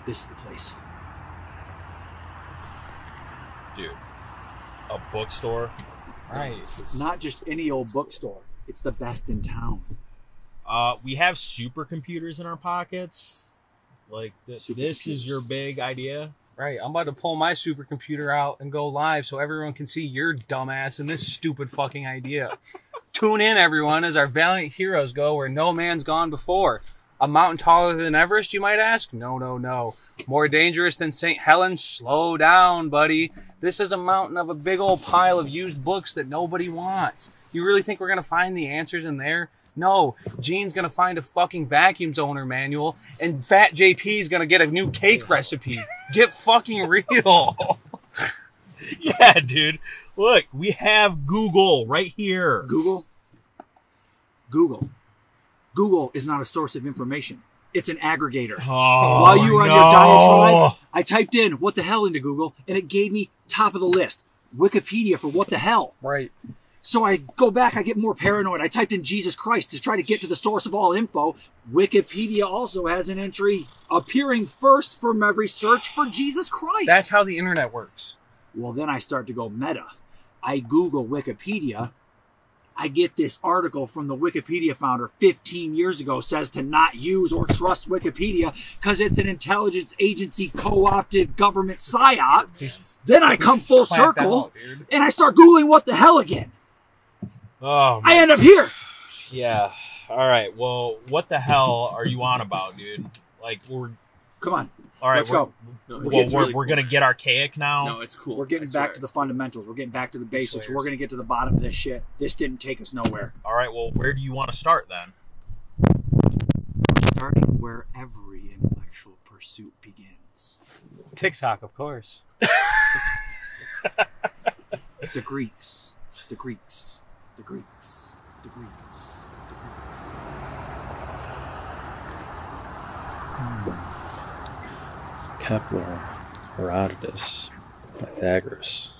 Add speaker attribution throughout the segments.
Speaker 1: This is the place.
Speaker 2: Dude, a bookstore?
Speaker 3: Right.
Speaker 1: Not just any old bookstore. It's the best in town.
Speaker 2: We have supercomputers in our pockets. Like, this is your big idea?
Speaker 3: Right. I'm about to pull my supercomputer out and go live so everyone can see your dumbass and this stupid fucking idea. Tune in, everyone, as our valiant heroes go where no man's gone before. A mountain taller than Everest, you might ask? No, no, no. More dangerous than St. Helens? Slow down, buddy. This is a mountain of a big old pile of used books that nobody wants. You really think we're going to find the answers in there? No. Gene's going to find a fucking vacuum zoner manual, and Fat JP's going to get a new cake recipe. Get fucking real.
Speaker 2: Yeah, dude. Look, we have Google right here.
Speaker 1: Google? Google. Google is not a source of information. It's an aggregator.
Speaker 2: Oh,
Speaker 1: While you were on your diatribe, I typed in what the hell into Google, and it gave me top of the list. Wikipedia for what the hell.
Speaker 3: Right.
Speaker 1: So I go back, I get more paranoid. I typed in Jesus Christ to try to get to the source of all info. Wikipedia also has an entry appearing first from every search for Jesus Christ.
Speaker 3: That's how the internet works.
Speaker 1: Well, then I start to go meta. I Google Wikipedia. I get this article from the Wikipedia founder 15 years ago says to not use or trust Wikipedia because it's an intelligence agency co-opted government psyop. Then I come full circle and I start Googling what the hell again.
Speaker 2: Oh,
Speaker 1: I end up here.
Speaker 2: Yeah. All right. Well, what the hell are you on about, dude? Like,
Speaker 1: Come on.
Speaker 2: all right.
Speaker 1: Let's go.
Speaker 4: No,
Speaker 2: We're going to get archaic now.
Speaker 4: No, it's cool.
Speaker 1: We're getting back to the fundamentals. We're getting back to the basics. We're going to get to the bottom of this shit. This didn't take us nowhere.
Speaker 2: All right. Well, where do you want to start then?
Speaker 1: Starting where every intellectual pursuit begins.
Speaker 3: TikTok, of course.
Speaker 1: The Greeks. The Greeks. The Greeks. The Greeks. The Greeks.
Speaker 5: Kepler, Herodotus, Pythagoras.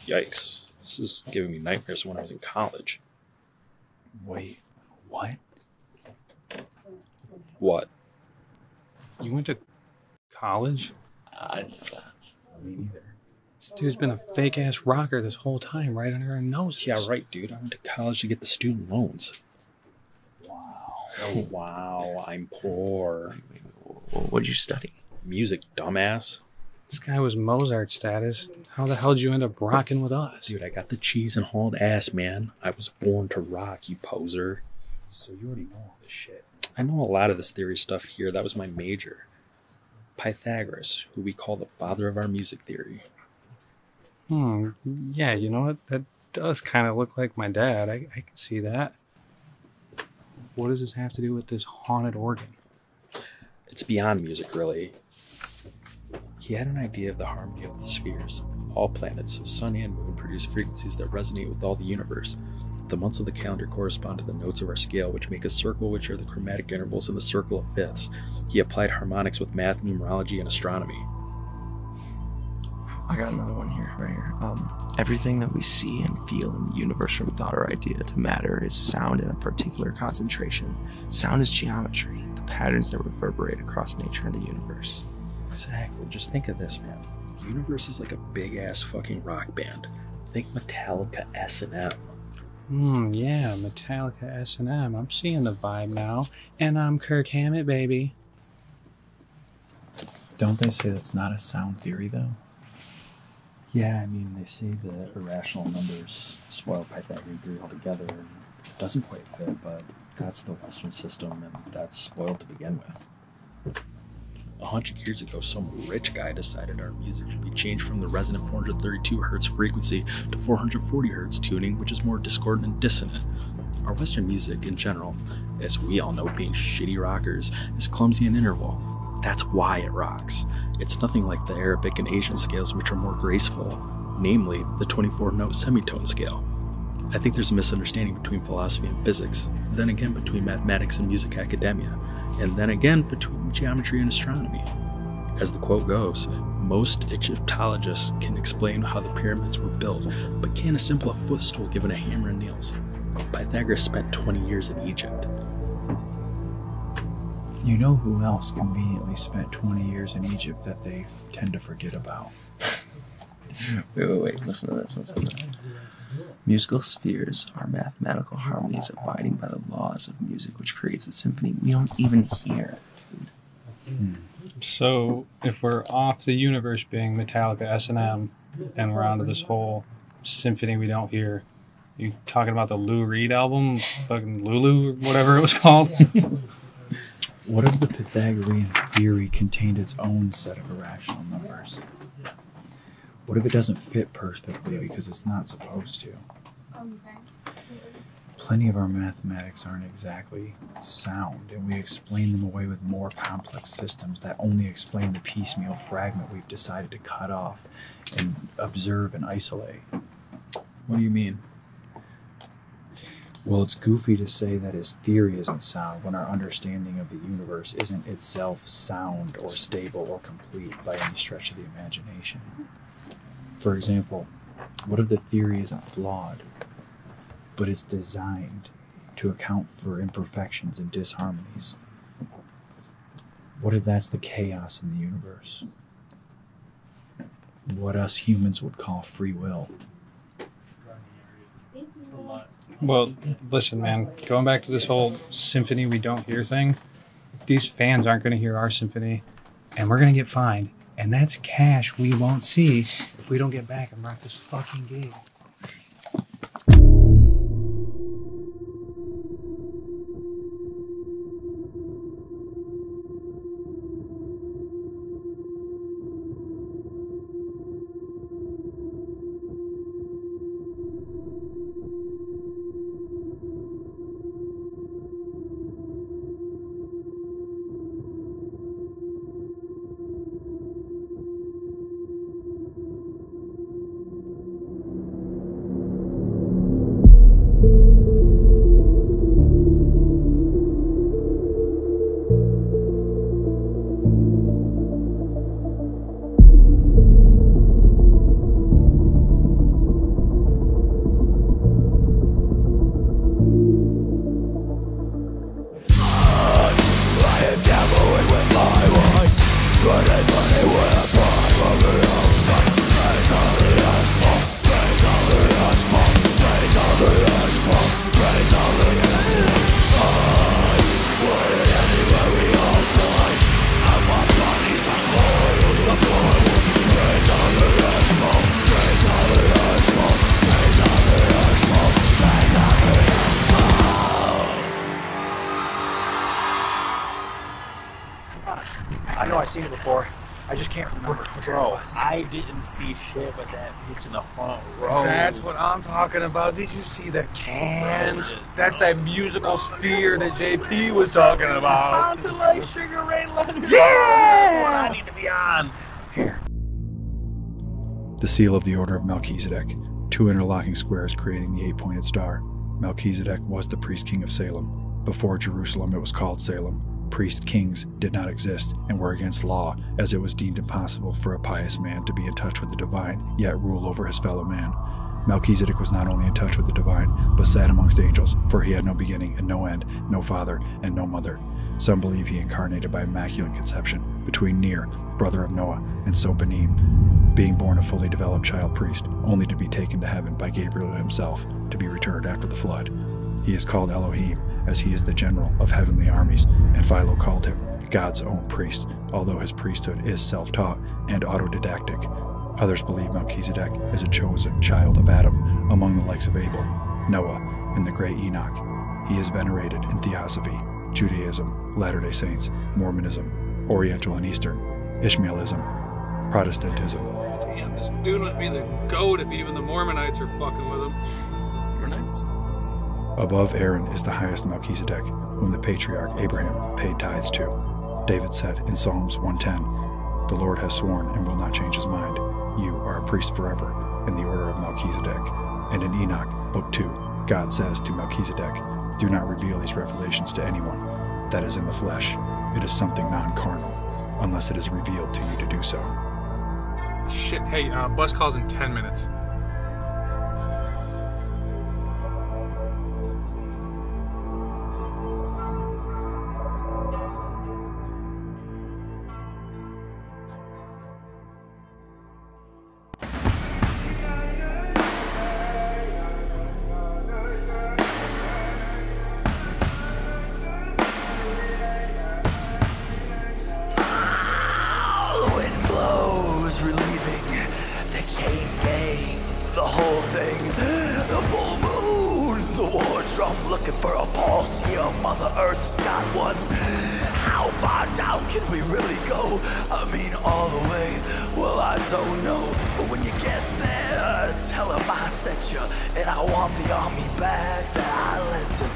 Speaker 5: Yikes. This is giving me nightmares when I was in college.
Speaker 1: Wait, what?
Speaker 5: What?
Speaker 3: You went to college?
Speaker 4: I didn't know that.
Speaker 1: Me neither.
Speaker 3: This dude's been a fake-ass rocker this whole time, right under our noses.
Speaker 5: Yeah, right, dude. I went to college to get the student loans.
Speaker 1: Wow.
Speaker 5: Oh, wow, I'm poor.
Speaker 4: What'd you study?
Speaker 5: Music, dumbass.
Speaker 3: This guy was Mozart status. How the hell did you end up rocking with us?
Speaker 5: Dude, I got the cheese and hauled ass, man. I was born to rock, you poser.
Speaker 1: So you already know all this shit.
Speaker 5: I know a lot of this theory stuff here. That was my major. Pythagoras, who we call the father of our music theory.
Speaker 3: Yeah, you know what? That does kind of look like my dad. I can see that. What does this have to do with this haunted organ?
Speaker 5: It's beyond music, really. He had an idea of the harmony of the spheres. All planets, sun and moon, produce frequencies that resonate with all the universe. The months of the calendar correspond to the notes of our scale, which make a circle, which are the chromatic intervals in the circle of fifths. He applied harmonics with math, numerology, and astronomy.
Speaker 4: I got another one here, right here. Everything that we see and feel in the universe from thought or idea to matter is sound in a particular concentration. Sound is geometry, the patterns that reverberate across nature and the universe.
Speaker 5: Exactly. Just think of this, man. The universe is like a big-ass fucking rock band. Think Metallica S&M.
Speaker 3: Yeah, Metallica S&M. I'm seeing the vibe now. And I'm Kirk Hammett, baby.
Speaker 6: Don't they say that's not a sound theory, though?
Speaker 5: Yeah, I mean, they say that irrational numbers spoil Pythagorean theory altogether. It doesn't quite fit, but that's the Western system, and that's spoiled to begin with. 100 years ago, some rich guy decided our music should be changed from the resonant 432 Hz frequency to 440 Hz tuning, which is more discordant and dissonant. Our Western music, in general, as we all know, being shitty rockers, is clumsy and interval. That's why it rocks. It's nothing like the Arabic and Asian scales, which are more graceful, namely the 24-note semitone scale. I think there's a misunderstanding between philosophy and physics, then again between mathematics and music academia, and then again between geometry and astronomy. As the quote goes, most Egyptologists can explain how the pyramids were built, but can't assemble a footstool given a hammer and nails. Pythagoras spent 20 years in Egypt.
Speaker 6: You know who else conveniently spent 20 years in Egypt that they tend to forget about?
Speaker 4: Wait. Listen to this. Musical spheres are mathematical harmonies abiding by the laws of music, which creates a symphony we don't even hear.
Speaker 3: So, if we're off the universe being Metallica, S&M, and we're onto this whole symphony we don't hear, you talking about the Lou Reed album? Fucking Lulu, or whatever it was called?
Speaker 5: What if the Pythagorean theory contained its own set of irrational numbers? What if it doesn't fit perfectly because it's not supposed to? Plenty of our mathematics aren't exactly sound, and we explain them away with more complex systems that only explain the piecemeal fragment we've decided to cut off and observe and isolate.
Speaker 6: What do you mean?
Speaker 5: Well, it's goofy to say that his theory isn't sound when our understanding of the universe isn't itself sound or stable or complete by any stretch of the imagination. For example, what if the theory isn't flawed, but it's designed to account for imperfections and disharmonies? What if that's the chaos in the universe? What us humans would call free will?
Speaker 3: Well, listen, man. Going back to this whole symphony we don't hear thing, these fans aren't going to hear our symphony, and we're going to get fined. And that's cash we won't see if we don't get back and rock this fucking gig.
Speaker 1: I know I've seen it before. I just can't remember.
Speaker 2: Bro, I didn't see shit but that bitch in the front row.
Speaker 3: That's what I'm talking about. Did you see the cans? That's that musical sphere that JP was talking about.
Speaker 2: Bouncing like Sugar Ray Leonard.
Speaker 3: Yeah!
Speaker 2: That's what I need to be on.
Speaker 5: Here. The seal of the Order of Melchizedek, two interlocking squares creating the eight-pointed star. Melchizedek was the priest king of Salem. Before Jerusalem, it was called Salem. Priest kings did not exist and were against law, as it was deemed impossible for a pious man to be in touch with the divine, yet rule over his fellow man. Melchizedek was not only in touch with the divine, but sat amongst angels, for he had no beginning and no end, no father and no mother. Some believe he incarnated by immaculate conception between Ner, brother of Noah, and Sopanim, being born a fully developed child priest, only to be taken to heaven by Gabriel himself, to be returned after the flood. He is called Elohim, as he is the general of heavenly armies, and Philo called him God's own priest, although his priesthood is self-taught and autodidactic. Others believe Melchizedek is a chosen child of Adam, among the likes of Abel, Noah, and the great Enoch. He is venerated in Theosophy, Judaism, Latter-day Saints, Mormonism, Oriental and Eastern, Ishmaelism, Protestantism.
Speaker 3: Damn, this dude must be the goat if even the Mormonites are fucking with him.
Speaker 4: Mormonites?
Speaker 5: Above Aaron is the highest Melchizedek, whom the patriarch Abraham paid tithes to. David said in Psalms 110, "The Lord has sworn and will not change his mind. You are a priest forever, in the order of Melchizedek." And in Enoch, Book 2, God says to Melchizedek, "Do not reveal these revelations to anyone that is in the flesh. It is something non-carnal, unless it is revealed to you to do so."
Speaker 3: Shit, hey, bus calls in 10 minutes.
Speaker 7: far down can we really go? I mean, all the way? Well, I don't know. But when you get there, tell him I sent you, and I want the army back that I lent him.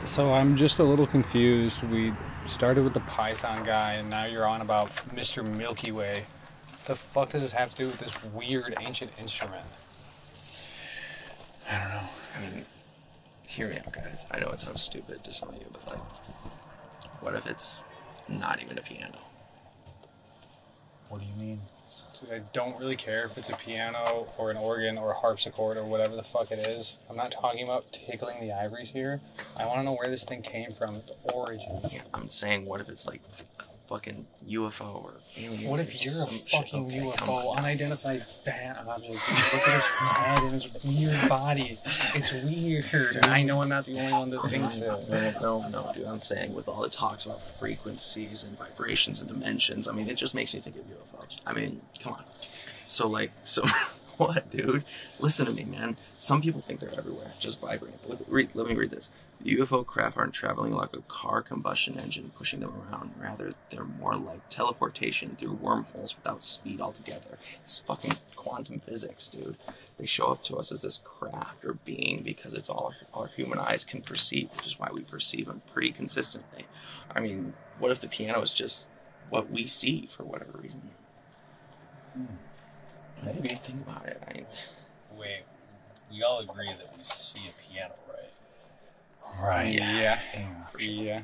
Speaker 3: So I'm just a little confused. We started with the Python guy, and now you're on about Mr. Milky Way. What the fuck does this have to do with this weird ancient instrument?
Speaker 4: I don't know. I mean, hear me out, guys. I know it sounds stupid to some of you, but like, what if it's not even a piano?
Speaker 6: What do you mean?
Speaker 3: I don't really care if it's a piano or an organ or a harpsichord or whatever the fuck it is. I'm not talking about tickling the ivories here. I want to know where this thing came from, the origin.
Speaker 4: Yeah, I'm saying, what if it's like a fucking UFO or aliens?
Speaker 3: What if you're a fucking UFO, unidentified fat object? Dude, look at his head and his weird body. It's weird. Dude, I know I'm not the only one that thinks it.
Speaker 4: No, dude. I'm saying, with all the talks about frequencies and vibrations and dimensions, I mean, it just makes me think of UFOs. I mean, come on. So what, dude? Listen to me, man. Some people think they're everywhere, just vibrating. Let me read this. The UFO craft aren't traveling like a car combustion engine pushing them around. Rather, they're more like teleportation through wormholes without speed altogether. It's fucking quantum physics, dude. They show up to us as this craft or being because it's all our human eyes can perceive, which is why we perceive them pretty consistently. I mean, what if the piano is just what we see for whatever reason? Maybe. Think about it.
Speaker 2: Wait, we all agree that we see a piano, right?
Speaker 6: Right.
Speaker 3: Yeah.
Speaker 6: Yeah.
Speaker 3: Yeah.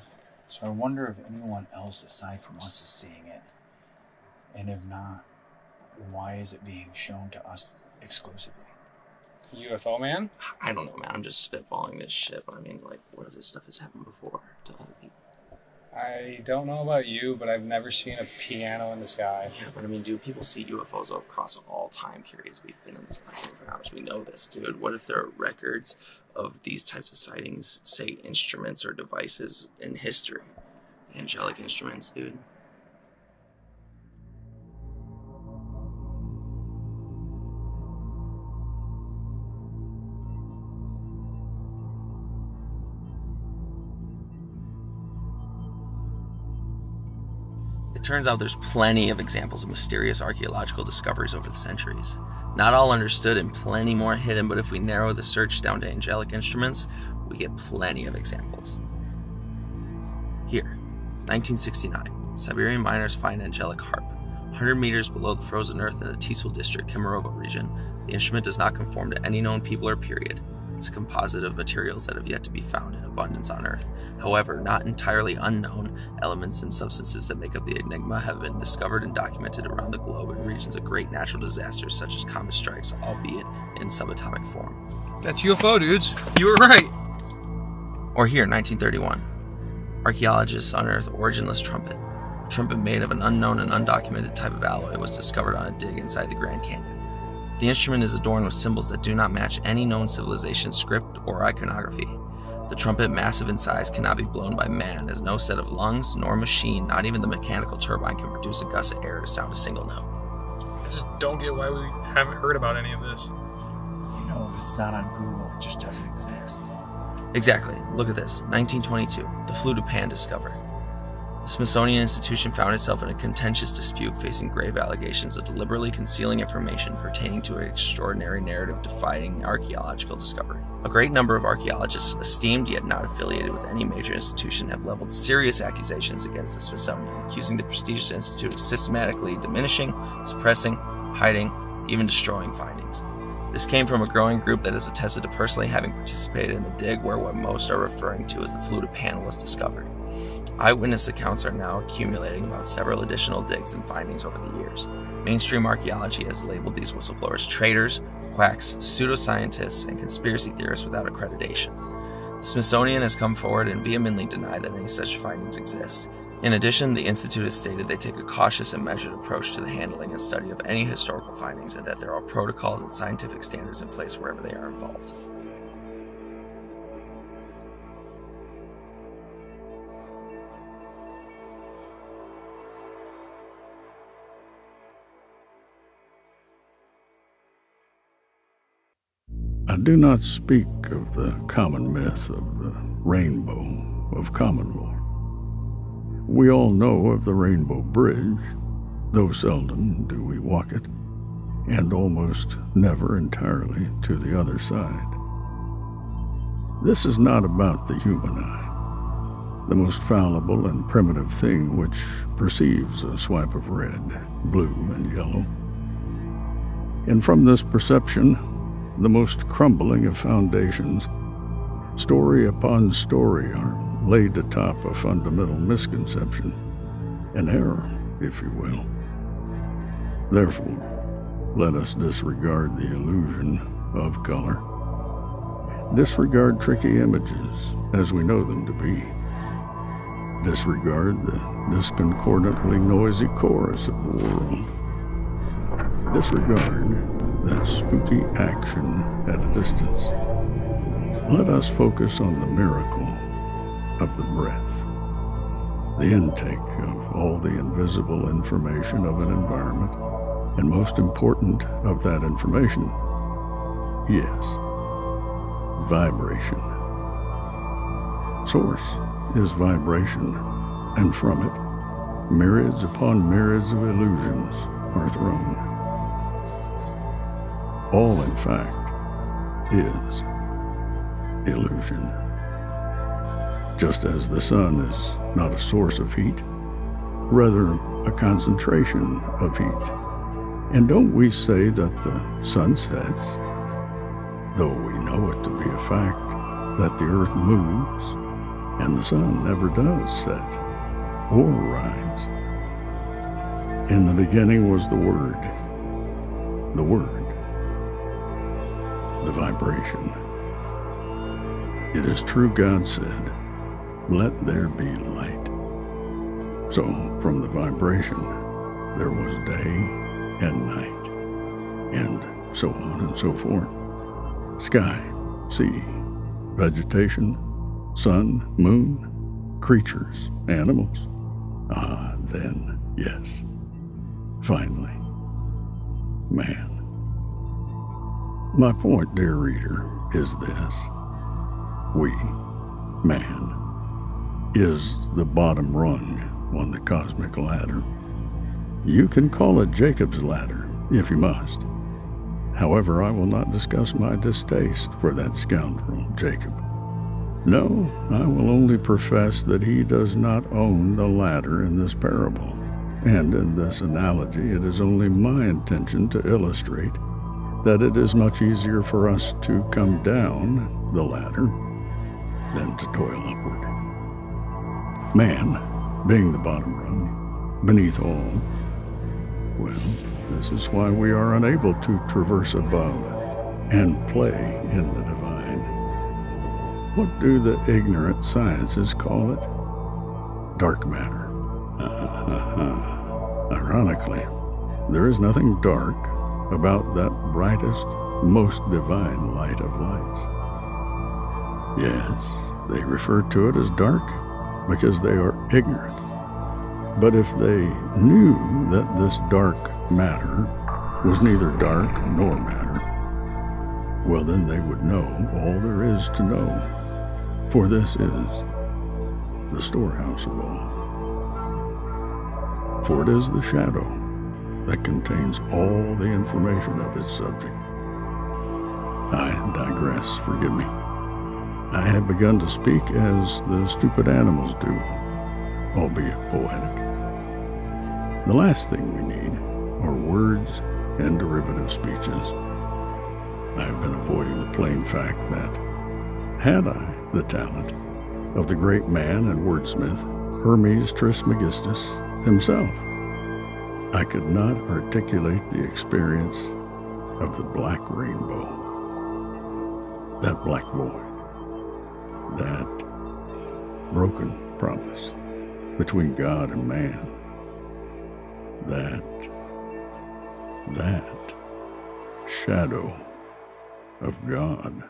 Speaker 6: So I wonder if anyone else aside from us is seeing it. And if not, why is it being shown to us exclusively?
Speaker 3: UFO man?
Speaker 4: I don't know, man. I'm just spitballing this shit. But I mean, like, what if this stuff has happened before to other people?
Speaker 3: I don't know about you, but I've never seen a piano in the sky.
Speaker 4: Yeah, but I mean, dude, people see UFOs across all time periods. We've been in this planet for hours. We know this, dude. What if there are records of these types of sightings, say instruments or devices in history? Angelic instruments, dude. It turns out there's plenty of examples of mysterious archaeological discoveries over the centuries. Not all understood and plenty more hidden, but if we narrow the search down to angelic instruments, we get plenty of examples. Here, 1969, Siberian miners find angelic harp. 100 meters below the frozen earth in the Tsul district, Kemerovo region, the instrument does not conform to any known people or period. It's a composite of materials that have yet to be found in abundance on Earth. However, not entirely unknown elements and substances that make up the enigma have been discovered and documented around the globe in regions of great natural disasters such as comet strikes, albeit in subatomic form.
Speaker 3: That's UFO, dudes. You were right.
Speaker 4: Or here, 1931. Archaeologists unearth originless trumpet. A trumpet made of an unknown and undocumented type of alloy was discovered on a dig inside the Grand Canyon. The instrument is adorned with symbols that do not match any known civilization script or iconography. The trumpet, massive in size, cannot be blown by man, as no set of lungs nor machine, not even the mechanical turbine, can produce a gust of air to sound a single note.
Speaker 3: I just don't get why we haven't heard about any of this.
Speaker 6: You know, if it's not on Google, it just doesn't exist.
Speaker 4: Exactly. Look at this. 1922. The flute of Pan discovered. The The Smithsonian Institution found itself in a contentious dispute facing grave allegations of deliberately concealing information pertaining to an extraordinary narrative-defying archaeological discovery. A great number of archaeologists, esteemed yet not affiliated with any major institution, have leveled serious accusations against the Smithsonian, accusing the prestigious institute of systematically diminishing, suppressing, hiding, even destroying findings. This came from a growing group that has attested to personally having participated in the dig where what most are referring to as the fluted panel was discovered. Eyewitness accounts are now accumulating about several additional digs and findings over the years. Mainstream archaeology has labeled these whistleblowers traitors, quacks, pseudoscientists, and conspiracy theorists without accreditation. The Smithsonian has come forward and vehemently denied that any such findings exist. In addition, the Institute has stated they take a cautious and measured approach to the handling and study of any historical findings, and that there are protocols and scientific standards in place wherever they are involved.
Speaker 8: I do not speak of the common myth of the rainbow of common lore. We all know of the Rainbow Bridge, though seldom do we walk it, and almost never entirely to the other side. This is not about the human eye, the most fallible and primitive thing which perceives a swipe of red, blue, and yellow. And from this perception, the most crumbling of foundations, story upon story, are laid atop a fundamental misconception, an error, if you will. Therefore, let us disregard the illusion of color. Disregard tricky images as we know them to be. Disregard the discordantly noisy chorus of the world. Disregard that spooky action at a distance. Let us focus on the miracle of the breath, the intake of all the invisible information of an environment, and most important of that information, yes, vibration. Source is vibration, and from it, myriads upon myriads of illusions are thrown. All, in fact, is illusion. Just as the sun is not a source of heat, rather a concentration of heat. And don't we say that the sun sets, though we know it to be a fact that the earth moves and the sun never does set or rise. In the beginning was the Word, the vibration. It is true God said, "Let there be light." So, from the vibration, there was day and night, and so on and so forth. Sky, sea, vegetation, sun, moon, creatures, animals. Ah, then, yes, finally, man. My point, dear reader, is this. We, man, is the bottom rung on the cosmic ladder. You can call it Jacob's ladder, if you must. However, I will not discuss my distaste for that scoundrel, Jacob. No, I will only profess that he does not own the ladder in this parable. And in this analogy, it is only my intention to illustrate that it is much easier for us to come down the ladder than to toil upward. Man, being the bottom rung, beneath all, well, this is why we are unable to traverse above and play in the divine. What do the ignorant sciences call it? Dark matter. Ironically, there is nothing dark about that brightest, most divine light of lights. Yes, they refer to it as dark because they are ignorant. But if they knew that this dark matter was neither dark nor matter, well, then they would know all there is to know, for this is the storehouse of all. for it is the shadow that contains all the information of its subject. I digress, forgive me. I have begun to speak as the stupid animals do, albeit poetic. The last thing we need are words and derivative speeches. I have been avoiding the plain fact that, had I the talent of the great man and wordsmith Hermes Trismegistus himself, I could not articulate the experience of the black rainbow, that black void, that broken promise between God and man, that shadow of God.